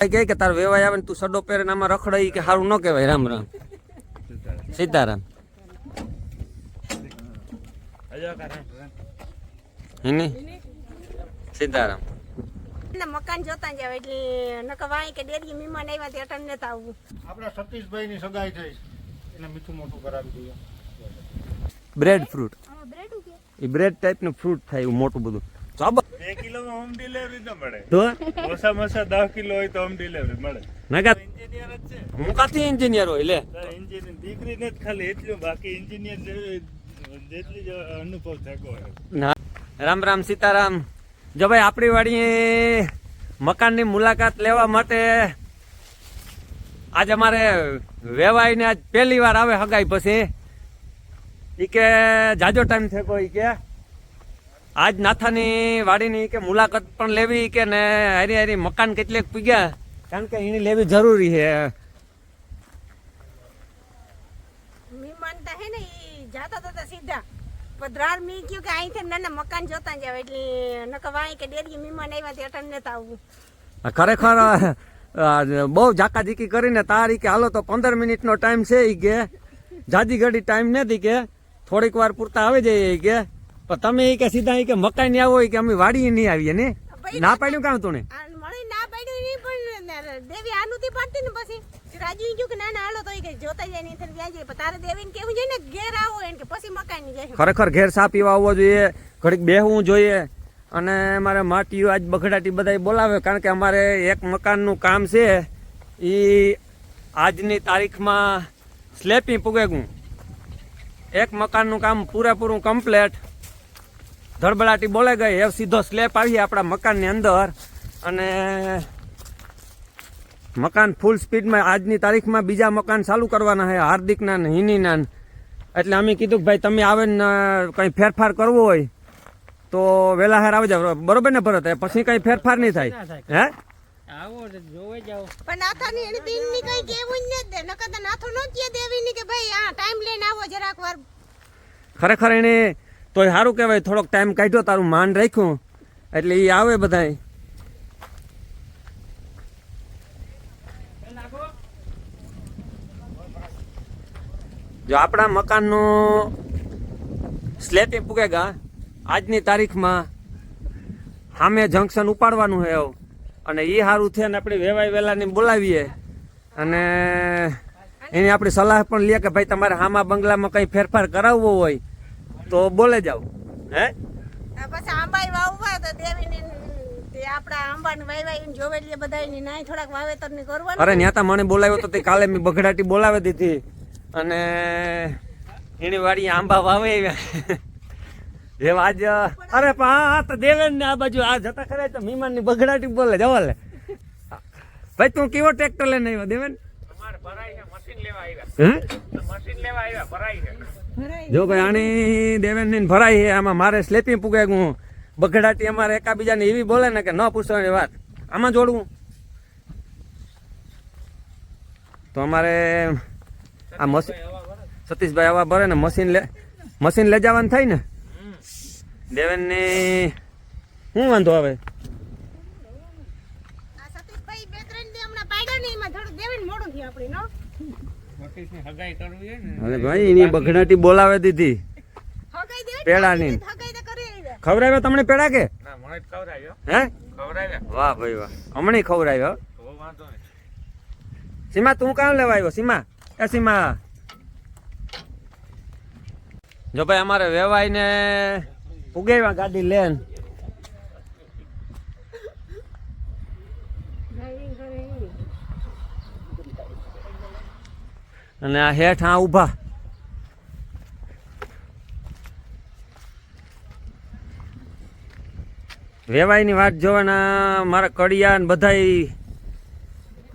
કહે કે તાર વેવાય આવે ને તું સડો પહેરે આમાં રખડાઈ કે સારું ન કહેવાય. રામ રામ સીતારામ. સીતારામ. મકાન જોતા જાવ એટલે નકર વાય કે ડેરી મહેમાન આવ્યા તે અટન નતા આવવું. આપણા સતીશભાઈ ની સગાઈ થઈ એને મીઠું મોટું કરાવી દઈએ. બ્રેડ ફ્રૂટ બ્રેડ કે એ બ્રેડ ટાઈપ નું ફ્રૂટ થાય એવું મોટું બધું. 2 કિલોમાં હોમ ડિલિવરી તો મળે. તો ઓછામાં ઓછા 10 કિલો હોય તો હોમ ડિલિવરી મળે. નકા એન્જિનિયર જ છે. હું કાથી એન્જિનિયર હોય લે. એન્જિનિયર દીકરી ને ખાલી એટલું, બાકી એન્જિનિયર જેટલી જ અનુભવ થકો હોય. ના રામ રામ સીતારામ. જો ભાઈ આપણી વાડી મકાનની મુલાકાત લેવા માટે આજ અમારે વેવાઈને આજ પહેલી વાર આવે હગાઈ પછી. ઈ કે જાજો ટાઈમ થયો ઈ કે આજ નાથાની વાડીની કે મુલાકાત પણ લેવી કે ને હારી હારી મકાન કેટલેક પીગ્યા કારણ કે એની લેવી જરૂરી છે. મહેમાન તો હે ને ઈ જાતા હતા સીધા પધરાર મી કયો કે અહીંથી નાના મકાન જોતા જાવ એટલે નકર વાય કે ડેરી મહેમાન આવ્યા તે અટન નતા આવવું. ખરેખર બહુ ઝાકાઝીકી કરીને તારી કે હાલો તો 15 મિનિટનો ટાઈમ છે ઈ કે જાજી ઘડી ટાઈમ નથી કે થોડીક વાર પૂરતા આવી જઈએ કે પણ તમે ઈ કે સીધા ઈ કે મકાઈ નહીં આવો કે અમે વાડી નહીં આવીએ ને ના પાડ્યું કામ તું ને મળી ના પાડ્યું નહીં પણ દેવી આનુતી પાડતી ને પછી રાજુ જો કે ના ના હાલો તો ઈ કે જોતા જાય ને ત્યાં જાય પણ તારે દેવીને કેવું છે ને ઘેર આવો એને કે પછી મકાઈ ની જાય. ખરેખર ઘેર સા પીવા આવવો જોઈએ, ઘડીક બેહવું જોઈએ. અને મારે માટીઓ આજ બગડાટી બધા બોલાવે કારણ કે અમારે એક મકાનનું કામ છે એ આજની તારીખમાં સ્લેપી પૂગેગું. એક મકાનનું કામ પૂરેપૂરું કમ્પ્લેટ ધડબડાટી બોલે ગઈ એ સીધો સ્લેપ આવી આપણા મકાનની અંદર અને મકાન ફૂલ સ્પીડમાં આજની તારીખમાં બીજા મકાન ચાલુ કરવાના છે હાર્દિકના ને હિનીના. એટલે અમે કીધું કે ભાઈ તમે આવે ને કંઈ ફેરફાર કરવો હોય તો વેલા હાર આવી જાવ બરોબર ને ભરત પછી કઈ ફેરફાર નહીં થાય. હે આવો જોવે જાવ પણ નાથાની એની દીનની કઈ કેવું જ ન દે નકર તો નાથો નો કે દેવીની કે ભાઈ આ ટાઈમ લઈને આવો જરાક વાર. ખરેખર એને તોય સારું કહેવાય થોડોક ટાઈમ કાઢ્યો તારું માન રાખ્યું એટલે એ આવે બધાય. જો આપણા મકાનનું સ્લેપિંગ પૂગેગા આજની તારીખમાં સામે જંકશન ઉપાડવાનું છે અને એ સારું છે ને આપણે વેવાય વેલાની બોલાવીએ અને એની આપણી સલાહ પણ લે કે ભાઈ તમારે હામા બંગલામાં કંઈ ફેરફાર કરાવવો હોય તો બોલે જાવ. હે પછી આંબાઈ વાવવા તો દેવીની તે આપડા આંબાને વાવવા જોવે એટલે બધાની નાય થોડાક વાવેતર ની કરવાનું. અરે ન્યા મને બોલાવ્યો તો તે કાલે મેં બગડાટી બોલાવી દીધી અને એની વાડી આંબા વાવે એમ આજ. અરે પણ હા તો દેવેન ને આ બાજુ આ જતા ખરે તો મહેમાન ની બગડાટી બોલે જવા લે. ભાઈ તું કેવો ટ્રેક્ટર લઈને આવ્યો દેવેન? જો ભાઈ આની દેવેન ની ભરાઈ છે આમાં મારે સ્લેપી પૂગે હું બગડાટી અમારે એકાબીજાને એવી બોલે ને કે ન પૂછવાની વાત. આમાં જોડવું તો અમારે આ મશીન સતીશભાઈ આવા ભરે ને મશીન લઈ જવાનું થાય ને દેવેન ની શું વાંધો આવે. સતીશભાઈ બે ત્રણ દી હમણાં પાડ્યા ને એમાં થોડું દેવીને મોડું થયું આપણે નો. હગાઈ કરવી છે ને અરે ભાઈ એની બગડાટી બોલાવે દીધી હગાઈ દે પેડાની. હગાઈ તો કરી આવ્યા. ખવડાવ્યો તમને પેડા કે ના મને જ ખવડાવ્યો. હે ખવડાવ્યા. વાહ ભાઈ વાહ હમણાં ખવડાવ્યો. તો વાંધો નહીં. સીમા તું કામ લેવા આવ્યો? સીમા એ સીમા જો ભાઈ અમારે વેવાઈ ને ઉગાવ્યા ગાડી લેન અને આ હેઠ આ ઊભા વેવાઈની વાત જોવાના મારા કડિયા ને બધાય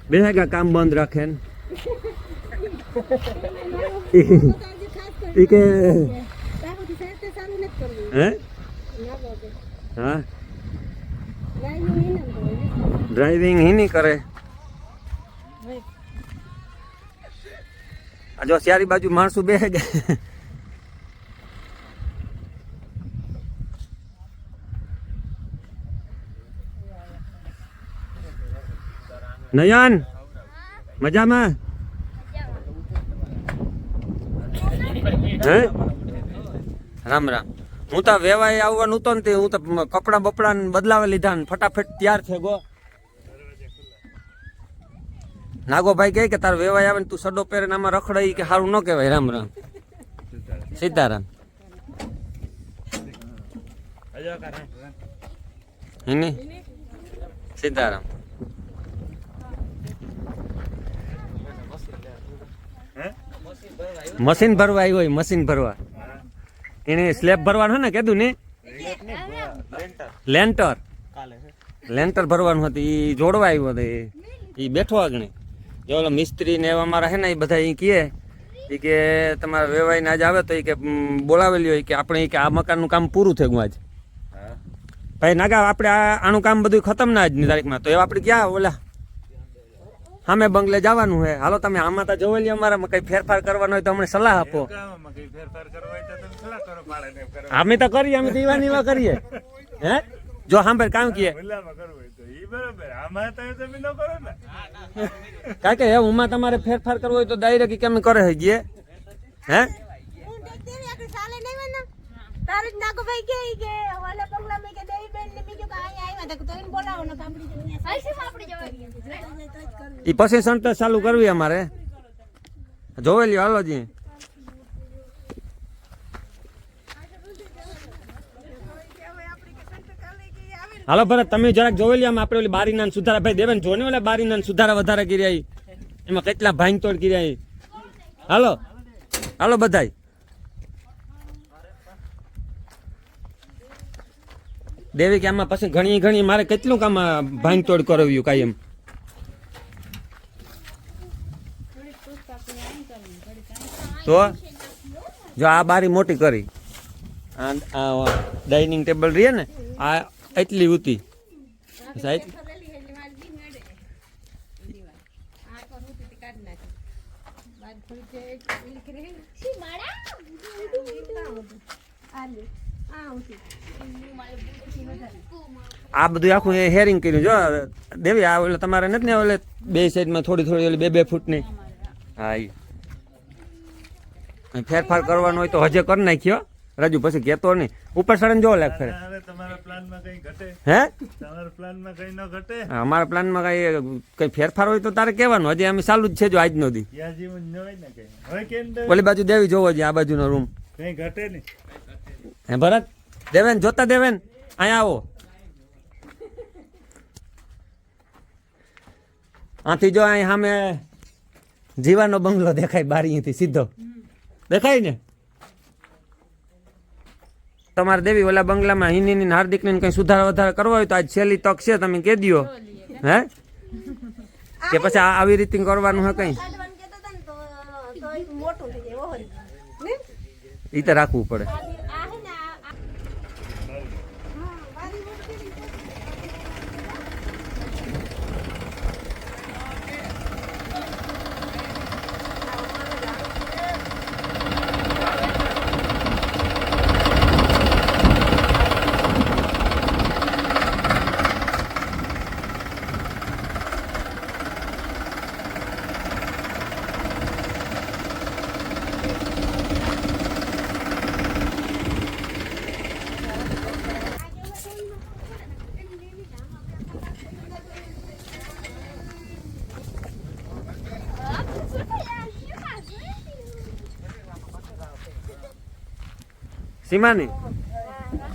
બેહગા કામ બંધ રાખે ને ઈ કે હે હા ડ્રાઇવિંગ હી નહીં કરે. આ જો ચારી બાજુ માણસો બેસે ગયા. નયન મજામાં હે રામ રામ હું તો વેવાય આવવાનું હતો ને તે હું તો કપડા બપડા બદલાવા લીધા ને ફટાફટ તૈયાર છે ગો નાગોભાઈ કહે કે તાર વેવાય આવે ને તું સડો પહેરે આમાં રખડાઈ કે સારું ન કહેવાય રામ રામ સીતારામ હિની સીતારામ મશીન ભરવા આવ્યો હોય મશીન ભરવા એને સ્લેબ ભરવાનું ને કીધું ને લેન્ટર લેન્ટર ભરવાનું હતું એ જોડવા આવ્યો હતો એ બેઠો આગળ જો ઓલો મિસ્ત્રી ને એવા મારા હે ને એ બધા એ કહે એ કે તમારા વેવાઈને આજ આવે તો એ કે બોલાવેલી હોય કે આપણે કે આ મકાનનું કામ પૂરું થઈ ગયું આજ ભાઈ નાગા આપણે આનું કામ બધું ખતમ ના આજની તારીખમાં તો એ આપણે ક્યાં ઓલા સામે બંગલે જવાનું છે હાલો તમે આમાં તો જોઈ લે અમારામાં કઈ ફેરફાર કરવાનો હોય તો અમને સલાહ આપો અમે તો કરીએ અમે તો ઈવાની ઈવા કરીએ હે જો સાંભળ કામ કીએ કારણ કે ઉમાં તમારે ફેરફાર કરવો હોય તો ડાયરેક્ટ કેમ કરે છે ગયે હે હું દેવી આખી સાલે નહીં વના તારે જ નાગોભાઈ કે ઓલા બંગલામાં કે દેવી બેન ને બીજું કે અહીંયા આવ્યા તો એને બોલાવો ને કાપડી જઈને આપણે જવાય એ પછી સંતોષ ચાલુ કરવી અમારે જોવે લ્યો હાલો જી હાલો ભરત તમે જરાક જોઈ લ્યો આપણે ઓલી બારીના સુધારા ભાઈ દેવેન જોને ઓલા બારીના સુધારા વધારે કર્યા એમાં કેટલા ભાંગ તોડ કર્યા હાલો હાલો બધાય દેવી કે આમાં પછી ઘણી મારે કેટલું કામ ભાંગ તોડ કરાવ્યું કાયમ તો જો આ બારી મોટી કરી આ ડાઇનિંગ ટેબલ રહે ને આ એટલી ઊંચી સાઈડ આ બધું આખું હેરિંગ કર્યું જો દેવી આ ઓલે તમારે નથી ને ઓલે બે સાઈડમાં થોડી ઓલી 2 ફૂટની હા ફેરફાર કરવાનો હોય તો હજે કરી નાખ્યો રાજુ પછી કેતો નહીં ઉપર સડન જો લાગ ફરે તમારા પ્લાનમાં કઈ ઘટે હે તમારા પ્લાનમાં કઈ ન ઘટે અમારા પ્લાનમાં કઈ ફેરફાર હોય તો તારે કહેવાનું હજી અમે ચાલુ જ છે જો આજનો દી યા જીવન ન હોય ને કઈ હોય કેમ ઓલી બાજુ દેવી જોવો છે આ બાજુનો રૂમ કઈ ઘટે ને હે ભરત દેવેન જોતા દેવેન અહીંયા આવો આથી જો અહીં સામે જીવાનો બંગલો દેખાય બારીથી સીધો દેખાય ને તમારે દેવી ઓલા બંગલામાં હિની હાર્દિકને કઈ સુધારા વધારા કરવા હોય તો આજ છેલ્લી તક છે તમે કહી દો હે કે પછી આવી રીતે કરવાનું હે કઈ કાઢવાનું કહેતા હતા ને તો એ મોટું થઈ જાય ઓહરી ને એ તો રાખવું પડે આ હે ને હા વારી મોટી સીમાની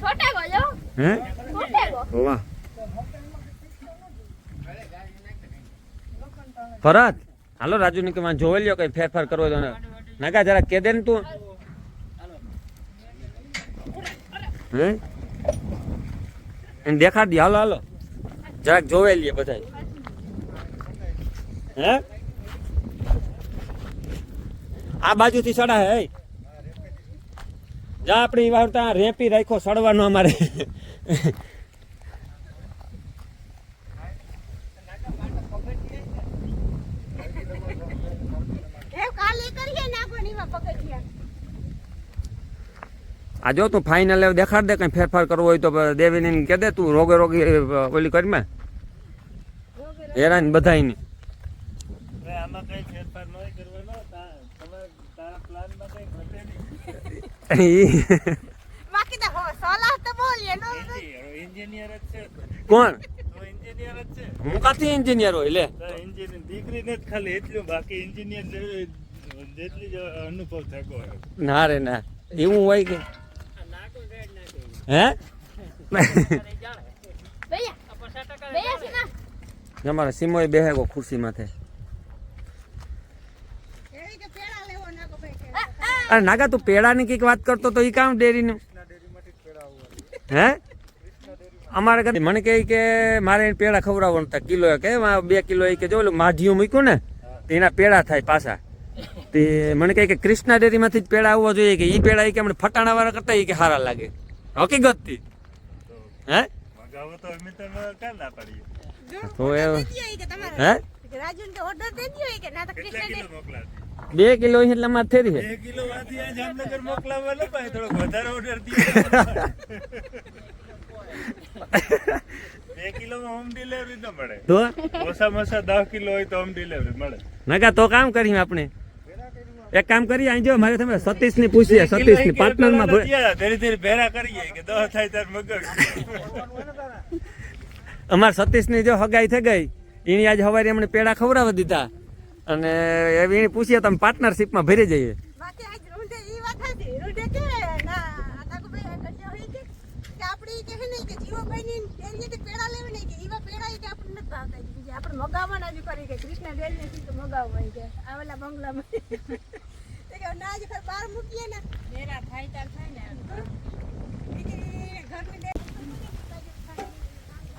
छोटे को जो હે छोटे को વાહ ભરત હાલો રાજુ ને કે માં જોઈ લ્યો કઈ ફેરફાર કરવો હોય તો નાગા જરા કે દે ને તું હે એને દેખાડ દી હાલો હાલો જરાક જોવે લઈએ બધા હે આ બાજુથી સડા હે જા આપણી વાર ત્યાં રેપી રાખો સડવાનો અમારે કાલે કરીએ નાખવાની માં પગથિયા આ જો તું ફાઇનલ દેખાડ દે કઈ ફેરફાર કરવો હોય તો દેવીને કહે દે તું રોગે ઓલી કરી માં હેરાન બધાય ઈ બાકી તો હો સોલા તો બોલીએ નો એન્જિનિયર જ છે કોણ તો એન્જિનિયર જ છે હું કાથી એન્જિનિયર હોય લે તો એન્જિનિયર દીકરીને જ ખાલી એટલું બાકી એન્જિનિયર જેટલી જ અનુભવ થતો હોય ના રે ના એવું હોય કે હે ભૈયા છે ના અમારા સિમોય બેહે ગો ખુરશી માથે એવી કે પેડા લેવો નાગો ભાઈ કે અરે નાગા તું પેડાની કઈક વાત કરતો તો ઈ કામ ડેરીનું હે અમારે ઘરે મને કહે કે મારે એને પેડા ખવડાવવાનું હતા કિલો કે 2 કિલો એ કે જો ઓલું માઢિયું મૂક્યું ને તો એના પેડા થાય પાછા તે મને કહે કે કૃષ્ણા ડેરીમાંથી જ પેડા આવવા જોઈએ કે ઈ પેડા ઈ કે અમને ફટાણા વાળા કરતા ઈ કે સારા લાગે હકીકત થી હે મગાવો તો અમે તો કાલ ના પાડીએ તો એ દીયો કે તમારે હે રાજુને તો ઓર્ડર દે દીયો કે ના તો કેટલા કૃષ્ણ કિલો મોકલાતી 2 કિલો એટલે અમારે થેરી છે 2 કિલો વાથી આ જામનગર મોકલાવવા લો ભાઈ થોડો વધારે ઓર્ડર દીધો 2 કિલોમાં હોમ ડિલિવરી ન મળે તો ઓછામાં ઓછા 10 કિલો હોય તો હોમ ડિલિવરી મળે નાગા તો કામ કરીએ આપણે એક કામ કરીએ અહીં જો મારે તમે સતીશ ની પૂછીએ સતીશ ની પાર્ટનર માં ધીરે ધીરે ભેરા કરીએ કે 10 થાય ત્યારે મગાવી અમાર સતીશ ની જો હગાઈ થઈ ગઈ એની આજે સવારે એમણે પેડા ખવડાવી દીધા અને એની પૂછીએ તમે પાર્ટનરશિપ માં ભરી જઈએ બાકી આજ રૂંઢે ઈ વાત હતી રૂંઢે કે ના નાગો ભાઈ કજો હોય કે આપડી કે હે ને કે જીવાભાઈ ની ડેરીએથી પેડા લેવી ને કે ઈવા પેડા કે આપણને નથી ભાવતા કે આપણે મગાવવાના જ કરી કે કૃષ્ણ ડેરી થી તો મગાવવા કે આવેલા બંગલામાં તે કે ના જ ફર બહાર મૂકીએ ને મેરા થાય તાર થાય ને ઘરની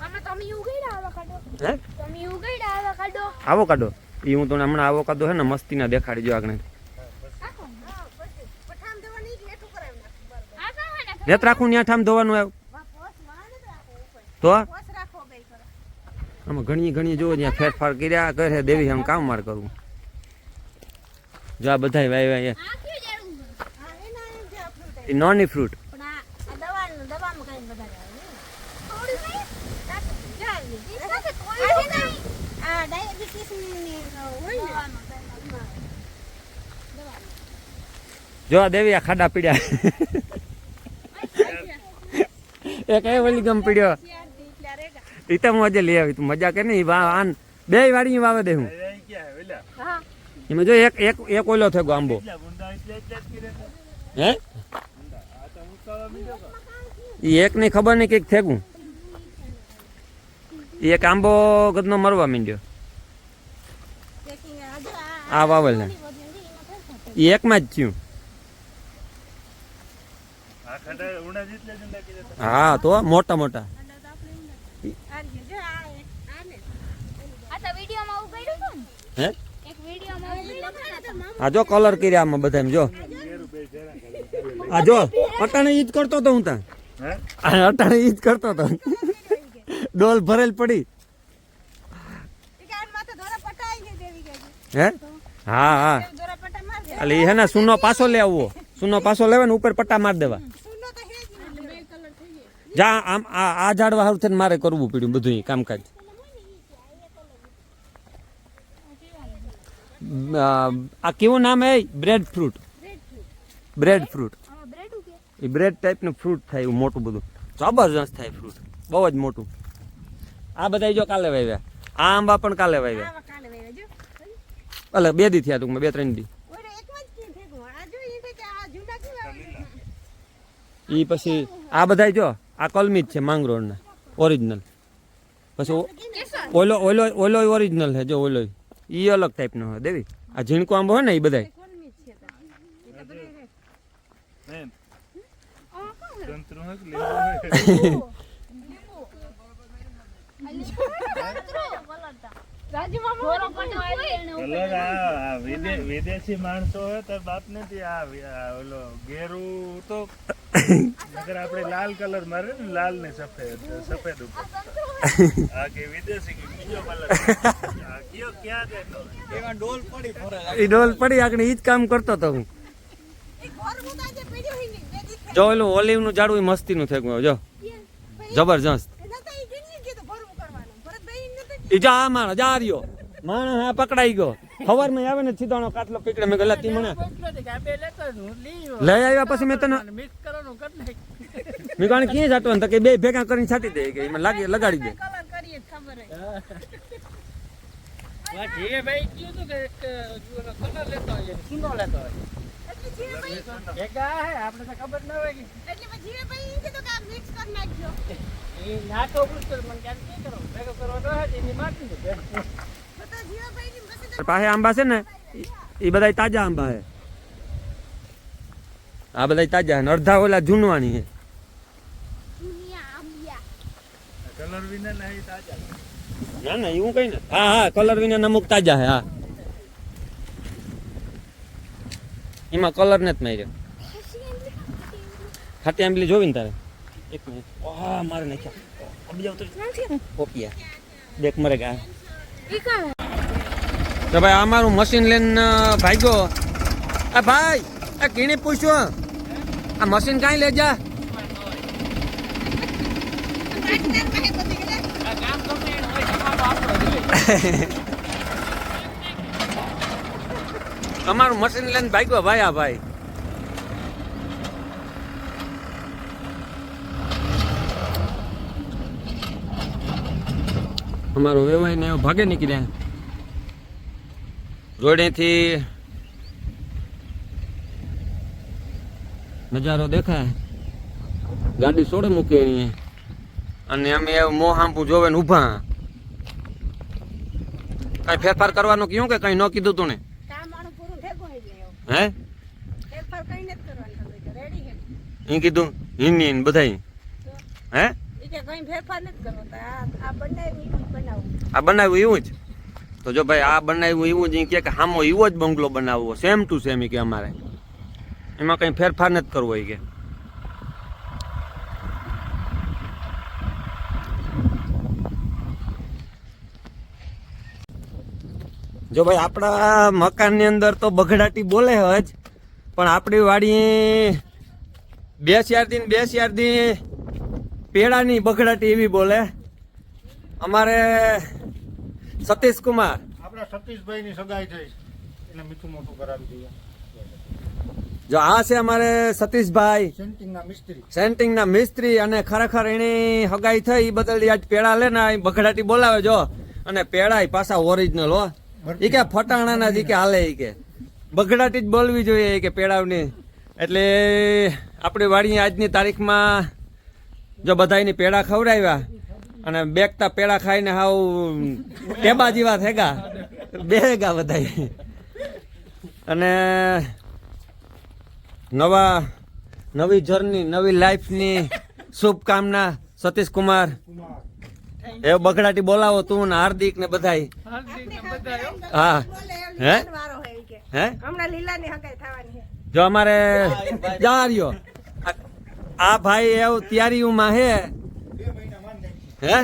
આમાં તમે ઉગડ્યા આવા કાઢો હે તમે ઉગડ્યા આવા કાઢો આવો કાઢો ઈ હું તમને હમણાં આવો કાઢો હે ને મસ્તી ના દેખાડી જો આગળ પઠાણ દેવાની કે લેઠું કરાવ નાખ આ કાં હે નેત રાખું ન્યા ઠામ ધોવાનું આવ્યું પોસ વાને રાખો ઉપર તો પોસ રાખો બે કરો આમાં ઘણી જો ત્યાં ફેરફાર કર્યા કરે દેવી આમ કામ માર કરવું જો આ બધાય વાય આ ક્યું જાડું હા એના એમ જે આપણું એ નોની ફ્રૂટ પણ આ દવાનું દવામાં કઈ વધારે આવે થોડી નહીં જાય ઈ સાથે થોડી નહીં આ ડાયાબિટીસ ની હોય ને જો આ દેવી આ ખાડા પીડ્યા એક એ ઓલી ગમ પીડ્યો ઈ તો મજે લઈ આવી તું મજા કે નહીં આન બે વાડી વાવે દે હું ક્યાં વેલા હા એમાં જો એક ઓલો થયો આંબો ગુંડા એટલે જ કરે હે આ તો મુકાવા મીજો ઈ એક ની ખબર નહીં કઈક થેગું ઈ એક આંબો ગદનો મરવા માંડ્યો ચેકિંગ હજુ આ વાવેલ ને ઈ એકમાં જ થયું આ ખડા ઉણા જેટલા જ નાખી દેતા હા તો મોટા મોટા આ જો આ ને આ તો વિડિયોમાં ઉગડ્યું હતું હે ને એક વિડિયોમાં ઉગડ્યું હતું ને આ જો કલર કર્યા આમાં બધા જો આ જો અટાણે ઈ જ કરતો તો હું ત્યાં હે અટાણે ઈ જ કરતો તો ડોલ ભરેલ પડી ટીકાન માથે દોરા પટાઈ ગઈ દેવી ગઈ હે હા હા દોરા પટા માર દે એટલે ઈ હે ને સુનો પાછો લે આવવો સુનો પાછો લેવા ને ઉપર પટ્ટા માર દેવા સુનો તો હે જ નહીં બે કલર થઈ ગઈ જા આમ આ ઝાડવા હારું થઈને મારે કરવું પડ્યું બધું ઈ કામકાજ આ કેવું નામ હે બ્રેડ ફ્રૂટ બ્રેડ ફ્રૂટ આમાં બ્રેડ ઉગે એ બ્રેડ ટાઈપનું ફ્રૂટ થાય એવું મોટું બધું જબરજસ્ત થાય ફ્રૂટ બહુ જ મોટું આ બધા જો કાલે વાવ્યા આ આંબા પણ કાલે વાવ્યા આવા કાલે વેવા જો એટલે 2 દી થયા ટૂંકમાં 2-3 દી ઓરે એકમાં જ કેમ થેગું આ જો ઈ કે આ જૂના કેવા ઈ પછી આ બધા જો આ કલમી જ છે માંગરોળના ઓરિજિનલ પછી ઓલો ઓલો ઓલો ઓરિજિનલ છે જો ઓલો ઈ અલગ ટાઈપનો હોય દેવી આ ઝીણકો આંબો હોય ને ઈ બધાય કોલમી જ છે તા એ તો બરે બેન આ કાં જંતરુ હે કે લીંબુ હે રાજુ મામા થોડો પણ કલર આ વિદેશી માણસો હોય તો બાપ નથી આ ઓલો ઘેરું તો નકર આપણે લાલ કલર મારે ને લાલ ને સફેદ ઉપર આ કે વિદેશી કે બીજો કલર આ કયો ક્યાં દે એમાં ડોલ પડી ફરે ઈ ડોલ પડી આગળ ઈ જ કામ કરતો તો હું એ ઘર મુકા જે પડ્યો હી ને બે દી જો ઓલું ઓલિવનું ઝાડું ઈ મસ્તીનું થઈ ગયું જો જબરજસ્ત એના તો ઈ ગણી કે તો ભરવું કરવાનું ભરતભાઈ ને તો ઈ જા માણસ જા રહ્યો માણસ આ પકડાઈ ગયો સવારમાં આવે ને સીધાનો કાટલો પકડે મેં ગલા તી મને લઈ આવ્યા પછી મેં તને મેં કારણે ક્યાં છાંટવાનું તો કે બે ભેગા કરીને છાંટી દે કે એમાં લાગે લગાડી દે કલર કરીએ જ ખબર હે. જીવેભાઈ કીધું હતું કે એક જુઓનો કલર લેતો હોય ચૂનો લેતો હોય એટલે જીવેભાઈ ભેગા હે આપણે તો ખબર ના હોય કે એટલે મેં જીવેભાઈ ઈ કીધું કે આ મિક્સ કરી નાખજો. એ નાટો પૂછતો મને ક્યાં શું કરો ભેગો કરવાનો હોય તો એની માટી દે તો જીવેભાઈની મસ્ત પાસે આંબા છે ને એ બધા તાજા આંબા છે આ બધા તાજા છે ને અડધા ઓલા જૂનવાની છે દુનિયા આંબિયા. કલર વિના ના એ તાજા ના ના એવું કઈ ને હા હા કલર વિના અમુક તાજા છે હા એમાં કલર ને જ માર્યો ખાટી આંબલી જોવી ને તારે એક મિનિટ ઓહા મારે નાખ્યા અબી જાવ તો પોપિયા દેખ મરે ગયા તો ભાઈ આ મારું મશીન લઈને ભાગ્યો આ ભાઈ આ કીને પૂછ્યો આ મશીન કાંઈ લે જા અમારું મશીન લઈને ભાગ્યો ભાઈ આ ભાઈ અમારો વેવાય ને ભાગે નીકળ્યા રોડેથી નજારો દેખાય ગાડી સોડે મૂકે અહીંયા અને અમે એવું મોહ હાંપું જોવે ને ઊભા કઈ ફેરફાર કરવાનું કયું કે કઈ ન કીધું તું ને કામ આનું પૂરું ભેગું થઈ ગયું. હે ફેરફાર કઈ નથી કરવાનું તમે રેડી હે. એ કીધું હિન્દી ને બધાય હે ઈ કે કઈ ફેરફાર નથી કરવો તો આ બનાવ્યું બનાવું. આ બનાવ્યું એવું જ તો જો ભાઈ આ બનાવ્યું એવું જ ઈ કે હામો એવો જ બંગલો બનાવવો સેમ ટુ સેમ કે અમારે એમાં કઈ ફેરફાર નથી કરવો એ કે જો ભાઈ આપણા મકાનની અંદર તો બગડાટી બોલે જ પણ આપણી વાડી બે શિયાળથી પેડાની બગડાટી એવી બોલે અમારે સતીશ કુમાર આપણા સતીશભાઈ ની સગાઈ થઈ એટલે મીઠું મોટું કરાવી દઈએ. જો આ છે અમારે સતીશભાઈ સેન્ટિંગના મિસ્ત્રી. સેન્ટિંગના મિસ્ત્રી અને ખરેખર એની હગાઈ થઈ એ બદલ આજ પેડા લે ને બગડાટી બોલાવે જો અને પેડા પાછા ઓરિજિનલ હો એ કે ફટાણાના જ કે હાલે એ કે બગડાટી જ બોલવી જોઈએ કે પેડાવની એટલે આપણી વાડી આજની તારીખમાં જો બધાની પેડા ખવડાવ્યા અને બેગતા પેડા ખાઈને હાવ ટેબા જેવા થેગા બેગા બધાય અને નવી જર્ની નવી લાઈફની શુભકામના સતીશ કુમાર એ બગડાટી બોલાવો તું ને હાર્દિક ને બધાય હા હે વારો હે ઈ કે હે હમણાં લીલાની હગાઈ થવાની છે. જો અમારે જા રહ્યો આ ભાઈ એવું તૈયારીઓમાં હે હે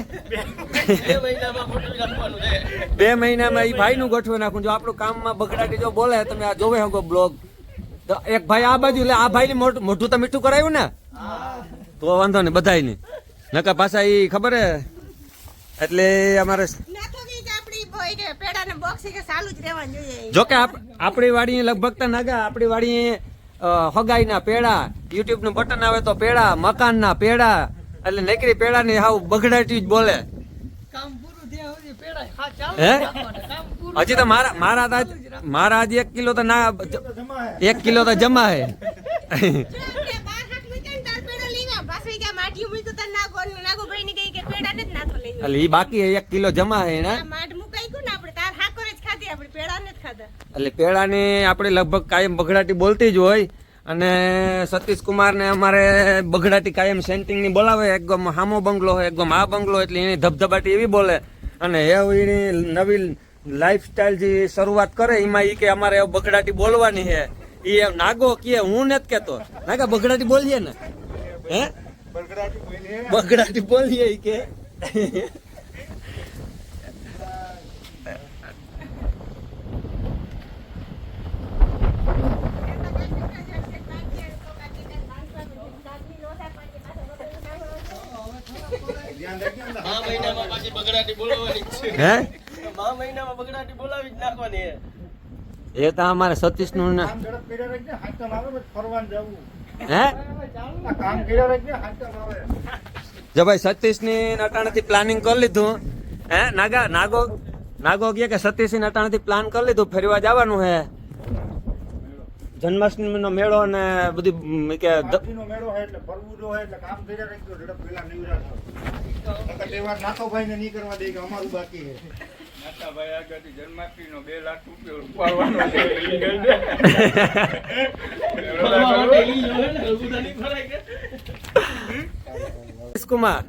2 મહિનામાં એ ભાઈ નું ગોઠવી નાખું જો આપણું કામમાં બગડાટી જો બોલે તમે આ જોવે હગો બ્લોગ તો એક ભાઈ આ બાજુ એટલે આ ભાઈ ને મોઢું તો મીઠું કરાયું ને તો વાંધો નહીં બધાય નહીં નકર પાછા એ ખબર હે એટલે અમારે નાથો કી કે આપણી બોય કે પેડાના બોક્સ કે ચાલુ જ રહેવાનું જોઈએ. જો કે આપણી વાડી લગભગ તો નાગા આપણી વાડી હગાઈના પેડા યુટ્યુબ નું બટન આવે તો પેડા મકાનના પેડા એટલે નકરી પેડા ની હાવ બગડાટી જ બોલે હે હજી તો મારા આજ 1 કિલો તો ના 1 કિલો તો જમા હે જો આપણે બાર હાથ મૂક્યા ને તાર પેડા લેવા પાછું કે માઠી મૂક્યું તો નાગો ભાઈ ની કઈ કે પેડા ને જ નાથો લઈ એટલે ઈ બાકી 1 કિલો જમા હે ને આ માઠ મુકાઈ ગયું ને આપણે તાર હાકોર જ ખાધી આપણે પેડા ને જ ખાધા. એટલે પેડાની આપણે લગભગ કાયમ બગડાટી બોલતી જ હોય અને સતીશ કુમાર ને અમારે બગડાટી કાયમ સેન્ટિંગ ની બોલાવે એકદમ હામો બંગલો હોય એકદમ આ બંગલો એટલે એની ધબધબાટી એવી બોલે અને એની નવી લાઈફસ્ટાઈલ જે શરૂઆત કરે એમાં એ કે અમારે બગડાટી બોલવાની છે એ નાગો કે હું નથી કેતો નાગા બગડાટી બોલીએ ને હે બગડાટી બોલીએ ઈ કે હે મહિનામાં બગડાટી બોલાવી જ નાખવાની હે. એ તો અમારે સતીશનું ને કામ ઝડપ કર્યા રાખજે, હાથમાં આવે પછી ફરવાનું જવું. હે આ કામ કર્યા રાખજે, હાથમાં આવે. જો ભાઈ સતીશની અટાણાથી પ્લાનિંગ કરી લીધું હે નાગો કહે કે સતીશની અટાણાથી પ્લાન કરી લીધું ફરવા જવાનું હે જન્માષ્ટમીનો મેળો ને બધી કે કાશીનો મેળો હોય એટલે ફરવું જો હોય એટલે કામ કર્યા રાખજો, ઝડપ પેલા નિવરાશો. નકર તહેવાર નાથોભાઈને નહીં કરવા દે કે અમારું બાકી છે. નાતાભાઈ આગળથી જન્માષ્ટમીનો 2 લાખ રૂપિયા ઉપાડવાનો છે ઈ ગઈ દે. ફરવા માટે ઈ જોડે ને, હલવું તો નહીં ફરાય કે. કુમાર